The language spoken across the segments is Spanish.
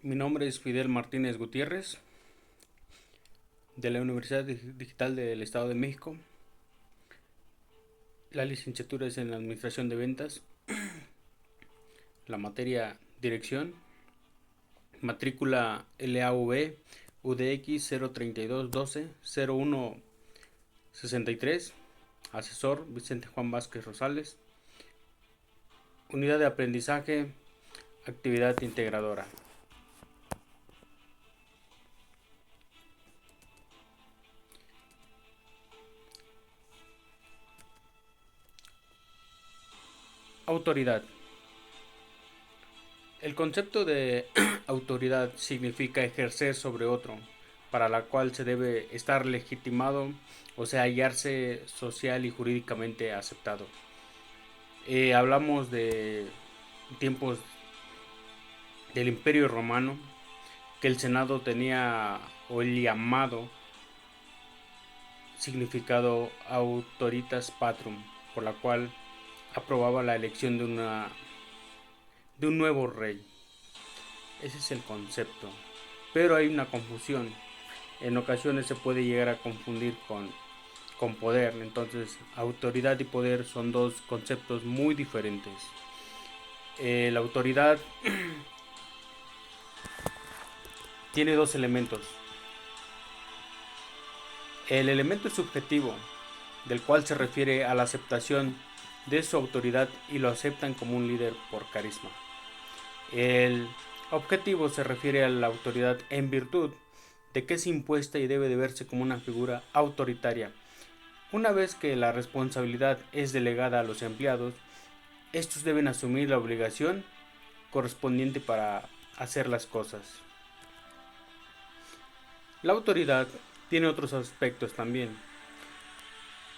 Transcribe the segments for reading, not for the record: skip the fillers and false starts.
Mi nombre es Fidel Martínez Gutiérrez, de la Universidad Digital del Estado de México. La licenciatura es en Administración de Ventas, la materia Dirección, matrícula LAV UDX 03212-0163, asesor Vicente Juan Vázquez Rosales, unidad de aprendizaje, actividad integradora. Autoridad. El concepto de autoridad significa ejercer sobre otro, para la cual se debe estar legitimado, o sea, hallarse social y jurídicamente aceptado. Hablamos de tiempos del Imperio Romano, que el Senado tenía o el llamado significado autoritas patrum, por la cual aprobaba la elección de un nuevo rey. Ese es el concepto. Pero hay una confusión. En ocasiones se puede llegar a confundir con poder. Entonces, autoridad y poder son dos conceptos muy diferentes. La autoridad tiene dos elementos. El elemento subjetivo, del cual se refiere a la aceptación de su autoridad y lo aceptan como un líder por carisma. El objetivo se refiere a la autoridad en virtud de que es impuesta y debe de verse como una figura autoritaria. Una vez que la responsabilidad es delegada a los empleados, estos deben asumir la obligación correspondiente para hacer las cosas. La autoridad tiene otros aspectos también.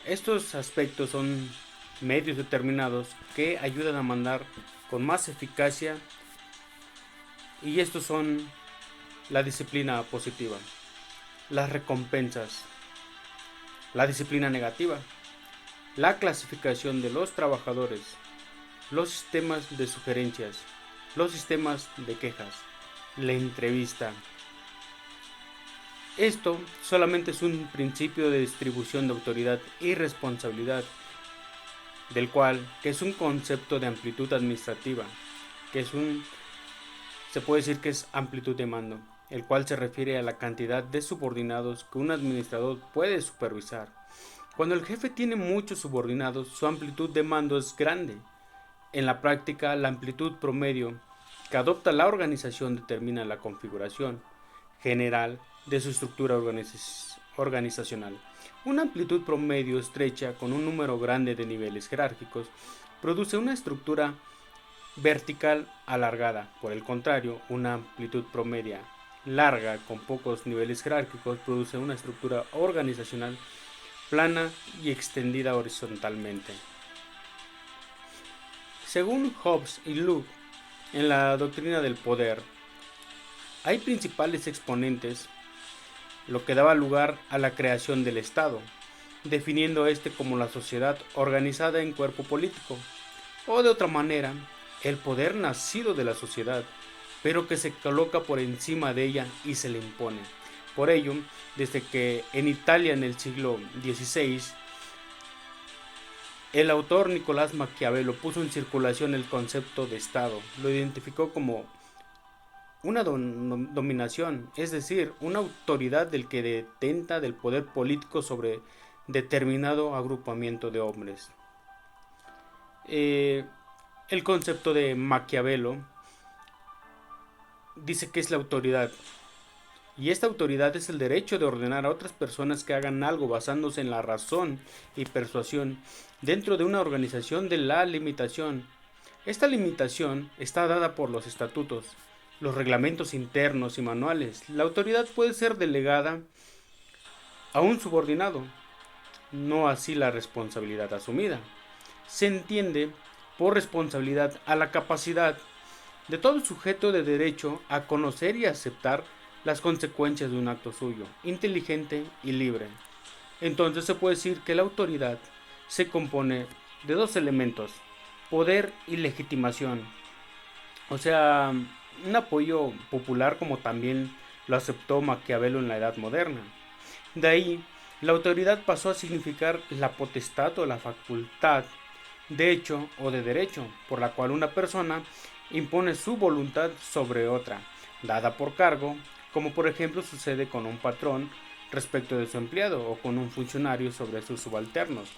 Estos aspectos son medios determinados que ayudan a mandar con más eficacia, y estos son la disciplina positiva, las recompensas, la disciplina negativa, la clasificación de los trabajadores, los sistemas de sugerencias, los sistemas de quejas, la entrevista. Esto solamente es un principio de distribución de autoridad y responsabilidad, del cual, que es un concepto de amplitud administrativa, se puede decir que es amplitud de mando, el cual se refiere a la cantidad de subordinados que un administrador puede supervisar. Cuando el jefe tiene muchos subordinados, su amplitud de mando es grande. En la práctica, la amplitud promedio que adopta la organización determina la configuración general de su estructura organizacional. Una amplitud promedio estrecha con un número grande de niveles jerárquicos produce una estructura vertical alargada. Por el contrario, una amplitud promedia larga con pocos niveles jerárquicos produce una estructura organizacional plana y extendida horizontalmente. Según Hobbes y Locke, en la doctrina del poder, hay principales exponentes, lo que daba lugar a la creación del Estado, definiendo este como la sociedad organizada en cuerpo político, o de otra manera, el poder nacido de la sociedad, pero que se coloca por encima de ella y se le impone. Por ello, desde que en Italia en el siglo XVI, el autor Nicolás Maquiavelo puso en circulación el concepto de Estado, lo identificó como una dominación, es decir, una autoridad del que detenta del poder político sobre determinado agrupamiento de hombres. El concepto de Maquiavelo dice que es la autoridad, y esta autoridad es el derecho de ordenar a otras personas que hagan algo basándose en la razón y persuasión dentro de una organización de la limitación. Esta limitación está dada por los estatutos, los reglamentos internos y manuales. La autoridad puede ser delegada a un subordinado, no así la responsabilidad asumida. Se entiende por responsabilidad a la capacidad de todo sujeto de derecho a conocer y aceptar las consecuencias de un acto suyo, inteligente y libre. Entonces se puede decir que la autoridad se compone de dos elementos: poder y legitimación. O sea, un apoyo popular como también lo aceptó Maquiavelo en la Edad Moderna. De ahí, la autoridad pasó a significar la potestad o la facultad de hecho o de derecho, por la cual una persona impone su voluntad sobre otra, dada por cargo, como por ejemplo sucede con un patrón respecto de su empleado o con un funcionario sobre sus subalternos.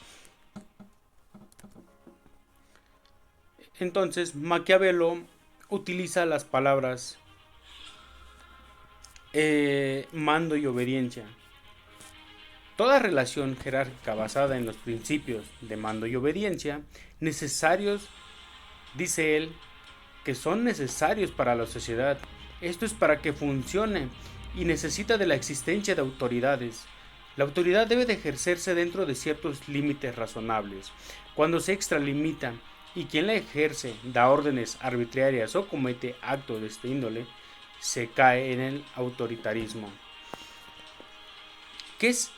Entonces, Maquiavelo utiliza las palabras mando y obediencia. Toda relación jerárquica basada en los principios de mando y obediencia, necesarios, dice él, que son necesarios para la sociedad. Esto es para que funcione y necesita de la existencia de autoridades. La autoridad debe de ejercerse dentro de ciertos límites razonables. Cuando se extralimita y quien la ejerce da órdenes arbitrarias o comete actos de este índole, se cae en el autoritarismo. ¿Qué es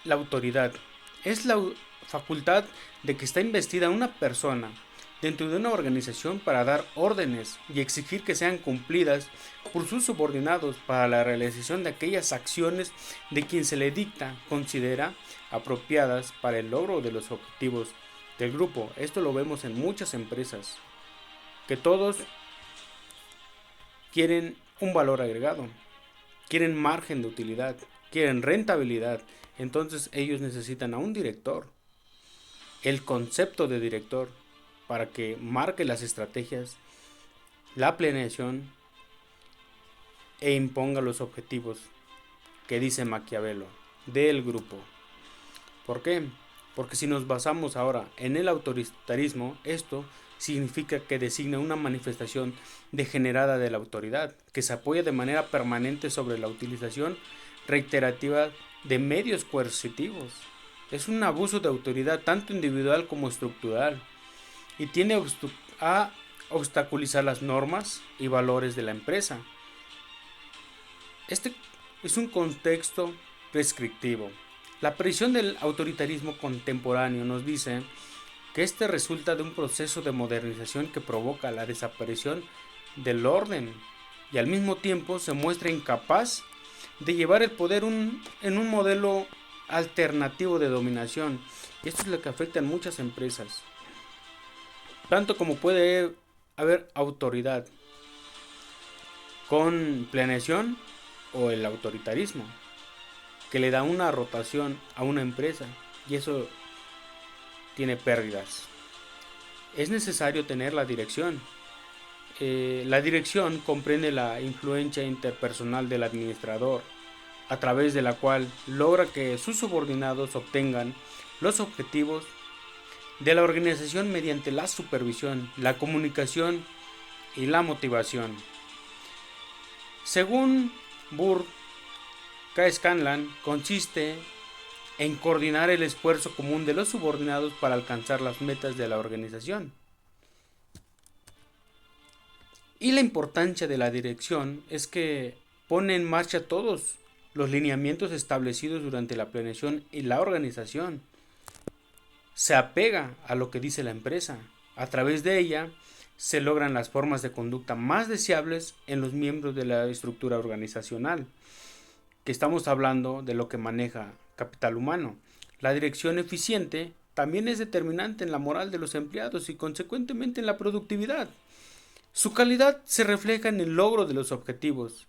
la autoridad? Es la facultad de que está investida una persona dentro de una organización para dar órdenes y exigir que sean cumplidas por sus subordinados para la realización de aquellas acciones de quien se le dicta, considera apropiadas para el logro de los objetivos del grupo. Esto lo vemos en muchas empresas, que todos quieren un valor agregado, quieren margen de utilidad, quieren rentabilidad. Entonces ellos necesitan a un director, el concepto de director, para que marque las estrategias, la planeación e imponga los objetivos que dice Maquiavelo del grupo. ¿Por qué? Porque si nos basamos ahora en el autoritarismo, esto significa que designa una manifestación degenerada de la autoridad, que se apoya de manera permanente sobre la utilización reiterativa de medios coercitivos. Es un abuso de autoridad tanto individual como estructural y tiende a obstaculizar las normas y valores de la empresa. Este es un contexto prescriptivo. La aparición del autoritarismo contemporáneo nos dice que este resulta de un proceso de modernización que provoca la desaparición del orden y al mismo tiempo se muestra incapaz de llevar el poder en un modelo alternativo de dominación. Y esto es lo que afecta en muchas empresas. Tanto como puede haber autoridad con planeación o el autoritarismo, que le da una rotación a una empresa y eso tiene pérdidas. Es necesario tener la dirección. La dirección comprende la influencia interpersonal del administrador, a través de la cual logra que sus subordinados obtengan los objetivos de la organización mediante la supervisión, la comunicación y la motivación. Según Burr K. Scanlan, consiste en coordinar el esfuerzo común de los subordinados para alcanzar las metas de la organización. Y la importancia de la dirección es que pone en marcha todos los lineamientos establecidos durante la planeación y la organización. Se apega a lo que dice la empresa. A través de ella se logran las formas de conducta más deseables en los miembros de la estructura organizacional, que estamos hablando de lo que maneja capital humano. La dirección eficiente también es determinante en la moral de los empleados y consecuentemente en la productividad. Su calidad se refleja en el logro de los objetivos,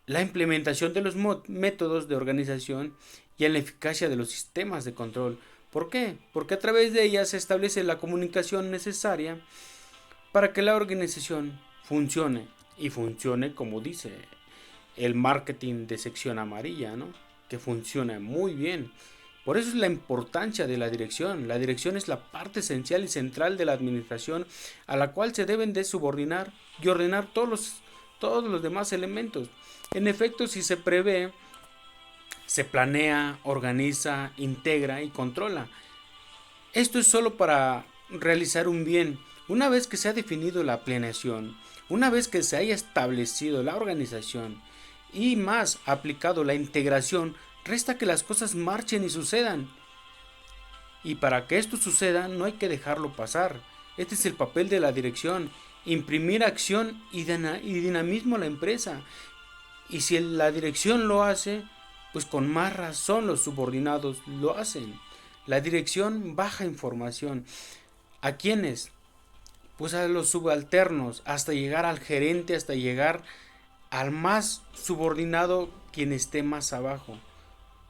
la implementación de los métodos de organización y en la eficacia de los sistemas de control. ¿Por qué? Porque a través de ella se establece la comunicación necesaria para que la organización funcione y funcione como dice el marketing de sección amarilla, ¿no? Que funciona muy bien. Por eso es la importancia de la dirección. La dirección es la parte esencial y central de la administración a la cual se deben de subordinar y ordenar todos los demás elementos. En efecto, si se prevé, se planea, organiza, integra y controla. Esto es solo para realizar un bien. Una vez que se ha definido la planeación, una vez que se haya establecido la organización y más aplicado la integración, resta que las cosas marchen y sucedan. Y para que esto suceda no hay que dejarlo pasar. Este es el papel de la dirección imprimir acción y dinamismo a la empresa. Y si la dirección lo hace, pues con más razón los subordinados lo hacen. La dirección baja información. ¿A quiénes? Pues a los subalternos, hasta llegar al gerente, hasta llegar al más subordinado, quien esté más abajo.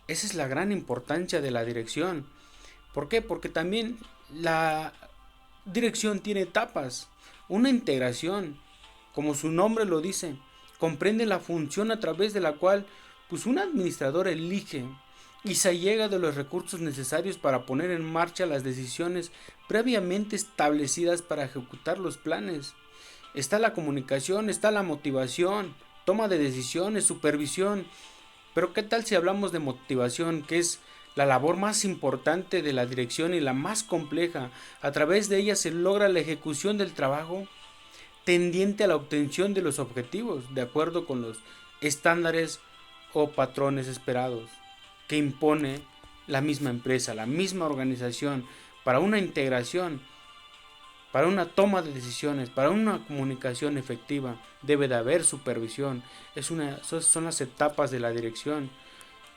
Esa es la gran importancia de la dirección. ¿Por qué? Porque también la dirección tiene etapas. Una integración, como su nombre lo dice, comprende la función a través de la cual pues un administrador elige y se llega de los recursos necesarios para poner en marcha las decisiones previamente establecidas para ejecutar los planes. Está la comunicación, está la motivación, toma de decisiones, supervisión. Pero ¿qué tal si hablamos de motivación, que es la labor más importante de la dirección y la más compleja? A través de ella se logra la ejecución del trabajo tendiente a la obtención de los objetivos, de acuerdo con los estándares o patrones esperados, que impone la misma empresa, la misma organización, para una integración, para una toma de decisiones, para una comunicación efectiva. Debe de haber supervisión. Son las etapas de la dirección.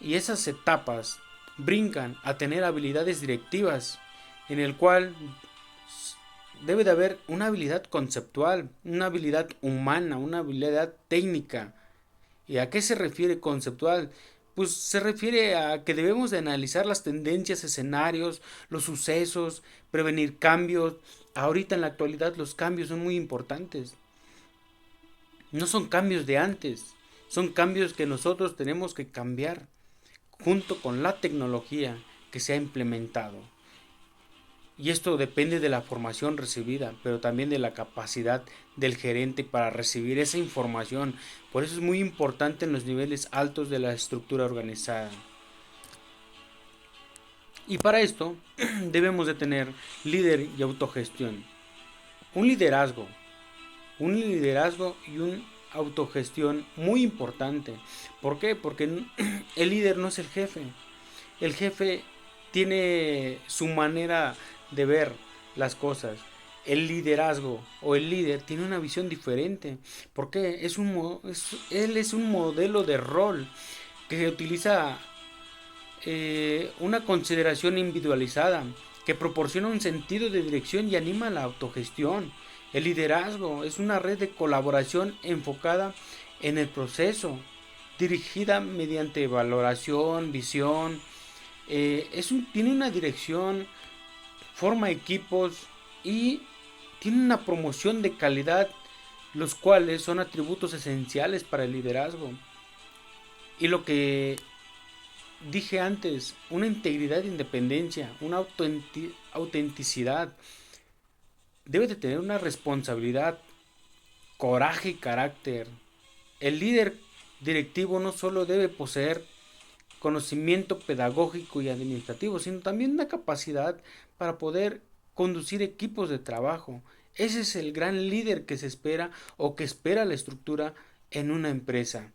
Y esas etapas brincan a tener habilidades directivas, en el cual debe de haber una habilidad conceptual, una habilidad humana, una habilidad técnica. ¿Y a qué se refiere conceptual? Pues se refiere a que debemos de analizar las tendencias, escenarios, los sucesos, prevenir cambios. Ahorita en la actualidad los cambios son muy importantes. No son cambios de antes, son cambios que nosotros tenemos que cambiar junto con la tecnología que se ha implementado. Y esto depende de la formación recibida, pero también de la capacidad del gerente para recibir esa información. Por eso es muy importante en los niveles altos de la estructura organizada. Y para esto debemos de tener líder y autogestión. Un liderazgo, y una autogestión muy importante. ¿Por qué? Porque el líder no es el jefe. El jefe tiene su manera de ver las cosas. El liderazgo o el líder tiene una visión diferente. Porque él es un modelo de rol que utiliza una consideración individualizada, que proporciona un sentido de dirección y anima la autogestión. El liderazgo es una red de colaboración enfocada en el proceso, dirigida mediante valoración, visión. Tiene una dirección, forma equipos y tiene una promoción de calidad, los cuales son atributos esenciales para el liderazgo. Y lo que dije antes, una integridad e independencia, una autenticidad. Debe de tener una responsabilidad, coraje y carácter. El líder directivo no solo debe poseer conocimiento pedagógico y administrativo, sino también una capacidad para poder conducir equipos de trabajo. Ese es el gran líder que se espera o que espera la estructura en una empresa.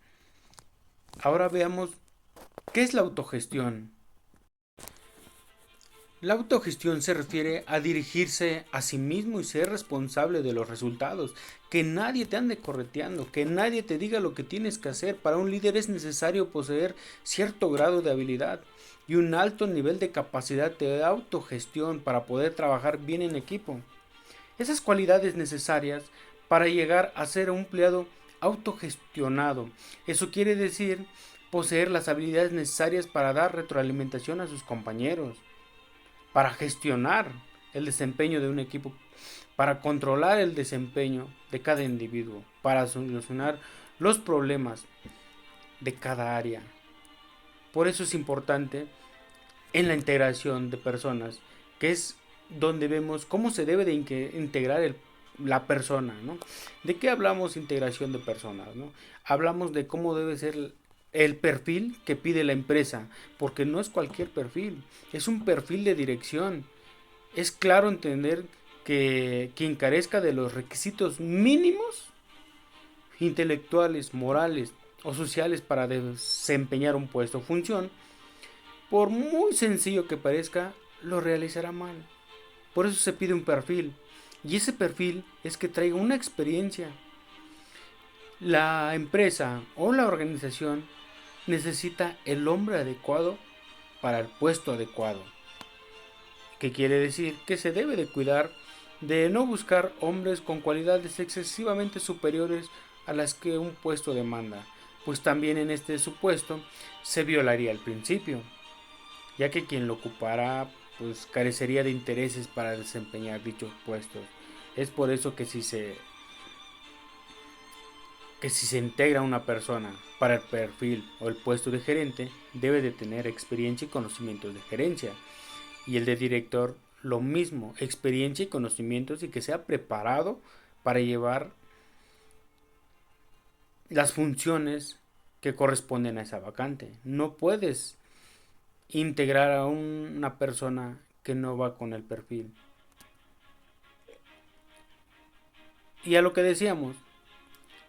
Ahora veamos qué es la autogestión. La autogestión se refiere a dirigirse a sí mismo y ser responsable de los resultados. Que nadie te ande correteando, que nadie te diga lo que tienes que hacer. Para un líder es necesario poseer cierto grado de habilidad y un alto nivel de capacidad de autogestión para poder trabajar bien en equipo. Esas cualidades necesarias para llegar a ser un empleado autogestionado. Eso quiere decir poseer las habilidades necesarias para dar retroalimentación a sus compañeros, para gestionar el desempeño de un equipo, para controlar el desempeño de cada individuo, para solucionar los problemas de cada área. Por eso es importante en la integración de personas, que es donde vemos cómo se debe de integrar la persona, ¿no? ¿De qué hablamos integración de personas, ¿no? Hablamos de cómo debe ser el perfil que pide la empresa, porque no es cualquier perfil, es un perfil de dirección. Es claro entender que quien carezca de los requisitos mínimos, intelectuales, morales o sociales para desempeñar un puesto o función, por muy sencillo que parezca, lo realizará mal. Por eso se pide un perfil. Y ese perfil es que traiga una experiencia. La empresa o la organización necesita el hombre adecuado para el puesto adecuado. ¿Qué quiere decir? Que se debe de cuidar de no buscar hombres con cualidades excesivamente superiores a las que un puesto demanda, pues también en este supuesto se violaría el principio, ya que quien lo ocupara pues carecería de intereses para desempeñar dichos puestos. Es por eso que si se integra una persona para el perfil o el puesto de gerente, debe de tener experiencia y conocimientos de gerencia. Y el de director, lo mismo, experiencia y conocimientos y que sea preparado para llevar las funciones que corresponden a esa vacante. No puedes integrar a una persona que no va con el perfil. Y a lo que decíamos,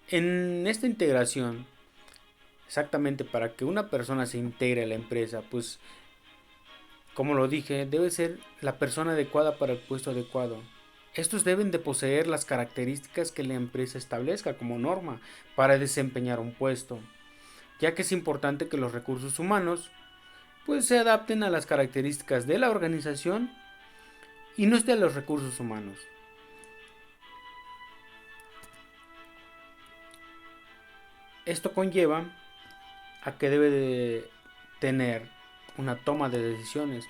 en esta integración, exactamente para que una persona se integre a la empresa, pues como lo dije, debe ser la persona adecuada para el puesto adecuado. Estos deben de poseer las características que la empresa establezca como norma para desempeñar un puesto, ya que es importante que los recursos humanos pues se adapten a las características de la organización y no esté a los recursos humanos. Esto conlleva a que debe de tener una toma de decisiones,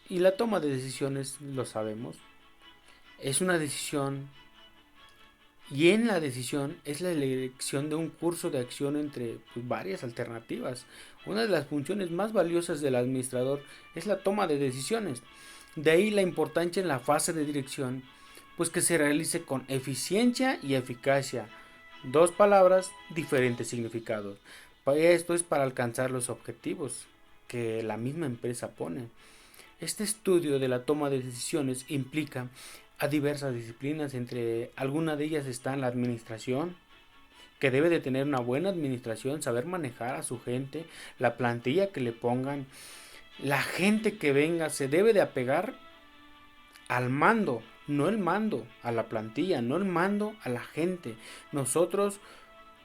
y la toma de decisiones, lo sabemos, es una decisión, y en la decisión es la elección de un curso de acción entre pues, varias alternativas. Una de las funciones más valiosas del administrador es la toma de decisiones. De ahí la importancia en la fase de dirección, pues que se realice con eficiencia y eficacia. Dos palabras, diferentes significados. Esto es para alcanzar los objetivos que la misma empresa pone. Este estudio de la toma de decisiones implica a diversas disciplinas, entre algunas de ellas está la administración, que debe de tener una buena administración, saber manejar a su gente, la plantilla que le pongan, la gente que venga se debe de apegar al mando, no el mando a la plantilla, no el mando a la gente. Nosotros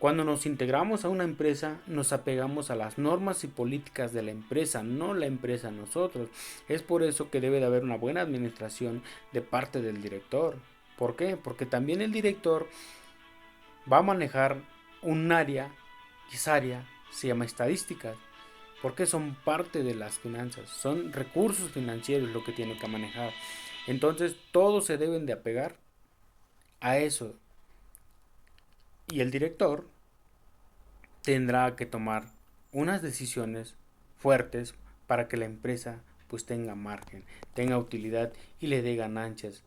cuando nos integramos a una empresa, nos apegamos a las normas y políticas de la empresa, no la empresa a nosotros. Es por eso que debe de haber una buena administración de parte del director. ¿Por qué? Porque también el director va a manejar un área, y esa área se llama estadísticas, porque son parte de las finanzas, son recursos financieros lo que tiene que manejar. Entonces todos se deben de apegar a eso. Y el director tendrá que tomar unas decisiones fuertes para que la empresa pues tenga margen, tenga utilidad y le dé ganancias.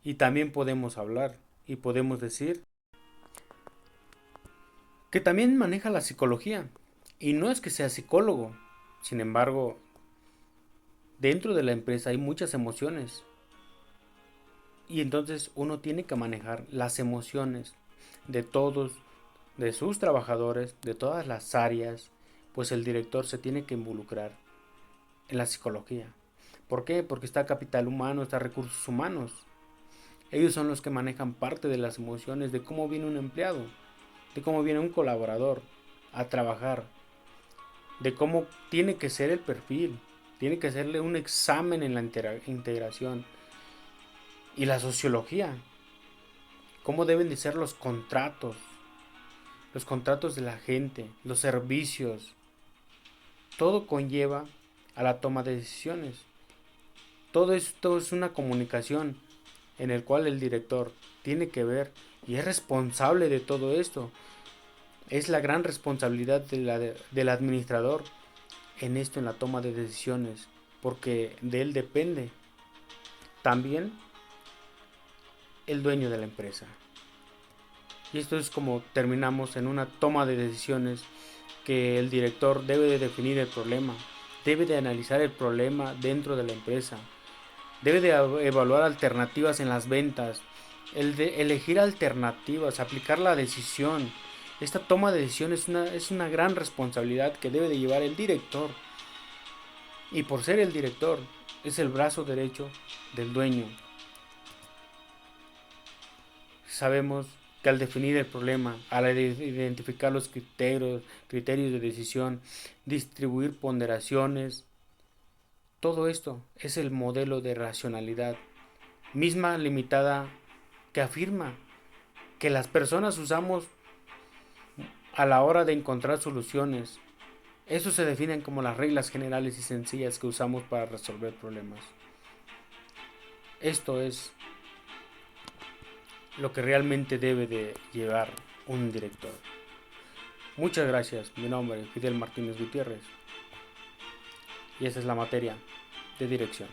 Y también podemos hablar y podemos decir que también maneja la psicología. Y no es que sea psicólogo, sin embargo, dentro de la empresa hay muchas emociones. Y entonces uno tiene que manejar las emociones de todos, de sus trabajadores, de todas las áreas, pues el director se tiene que involucrar en la psicología. ¿Por qué? Porque está capital humano, está recursos humanos. Ellos son los que manejan parte de las emociones de cómo viene un empleado, de cómo viene un colaborador a trabajar, de cómo tiene que ser el perfil, tiene que hacerle un examen en la integración. Y la sociología, cómo deben de ser los contratos de la gente, los servicios. Todo conlleva a la toma de decisiones. Todo esto es una comunicación en el cual el director tiene que ver y es responsable de todo esto. Es la gran responsabilidad del administrador en esto, en la toma de decisiones, porque de él depende también el dueño de la empresa. Y esto es como terminamos en una toma de decisiones que el director debe de definir el problema, debe de analizar el problema dentro de la empresa, debe de evaluar alternativas en las ventas, el de elegir alternativas, aplicar la decisión. Esta toma de decisión es una gran responsabilidad que debe de llevar el director. Y por ser el director, es el brazo derecho del dueño. Sabemos que al definir el problema, al identificar los criterios de decisión, distribuir ponderaciones, todo esto es el modelo de racionalidad, misma limitada que afirma que las personas usamos a la hora de encontrar soluciones. Eso se definen como las reglas generales y sencillas que usamos para resolver problemas. Esto es lo que realmente debe de llevar un director. Muchas gracias, mi nombre es Fidel Martínez Gutiérrez y esa es la materia de dirección.